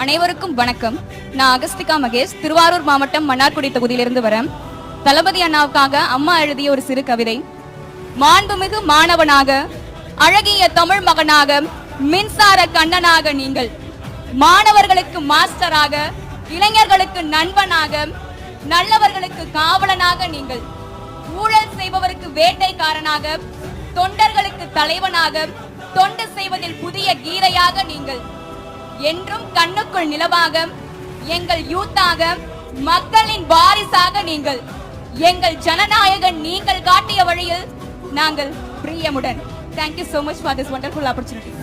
அனைவருக்கும் வணக்கம். நான் அகஸ்திகா மகேஷ், திருவாரூர் மாவட்டம் மன்னார்குடி தொகுதியிலிருந்து வரேன். தளபதி அண்ணாவுக்காக அம்மா எழுதிய ஒரு சிறு கவிதை. மாண்புமிகு மாணவனாக, அழகிய தமிழ் மகனாக, மின்சார கண்ணனாக நீங்கள், மாணவர்களுக்கு மாஸ்டராக, இளைஞர்களுக்கு நண்பனாக, நல்லவர்களுக்கு காவலனாக நீங்கள், ஊழல் செய்பவருக்கு வேட்டைக்காரனாக, தொண்டர்களுக்கு தலைவனாக, தொண்டு செய்வதில் புதிய கீதையாக நீங்கள், என்றும் கண்ணுக்குள் நிலவாக, எங்கள் யூத்தாக, மக்களின் வாரிசாக நீங்கள், எங்கள் ஜனநாயகன் நீங்கள் காட்டிய வழியில் நாங்கள் பிரியமுடன். Thank you so much for this wonderful opportunity.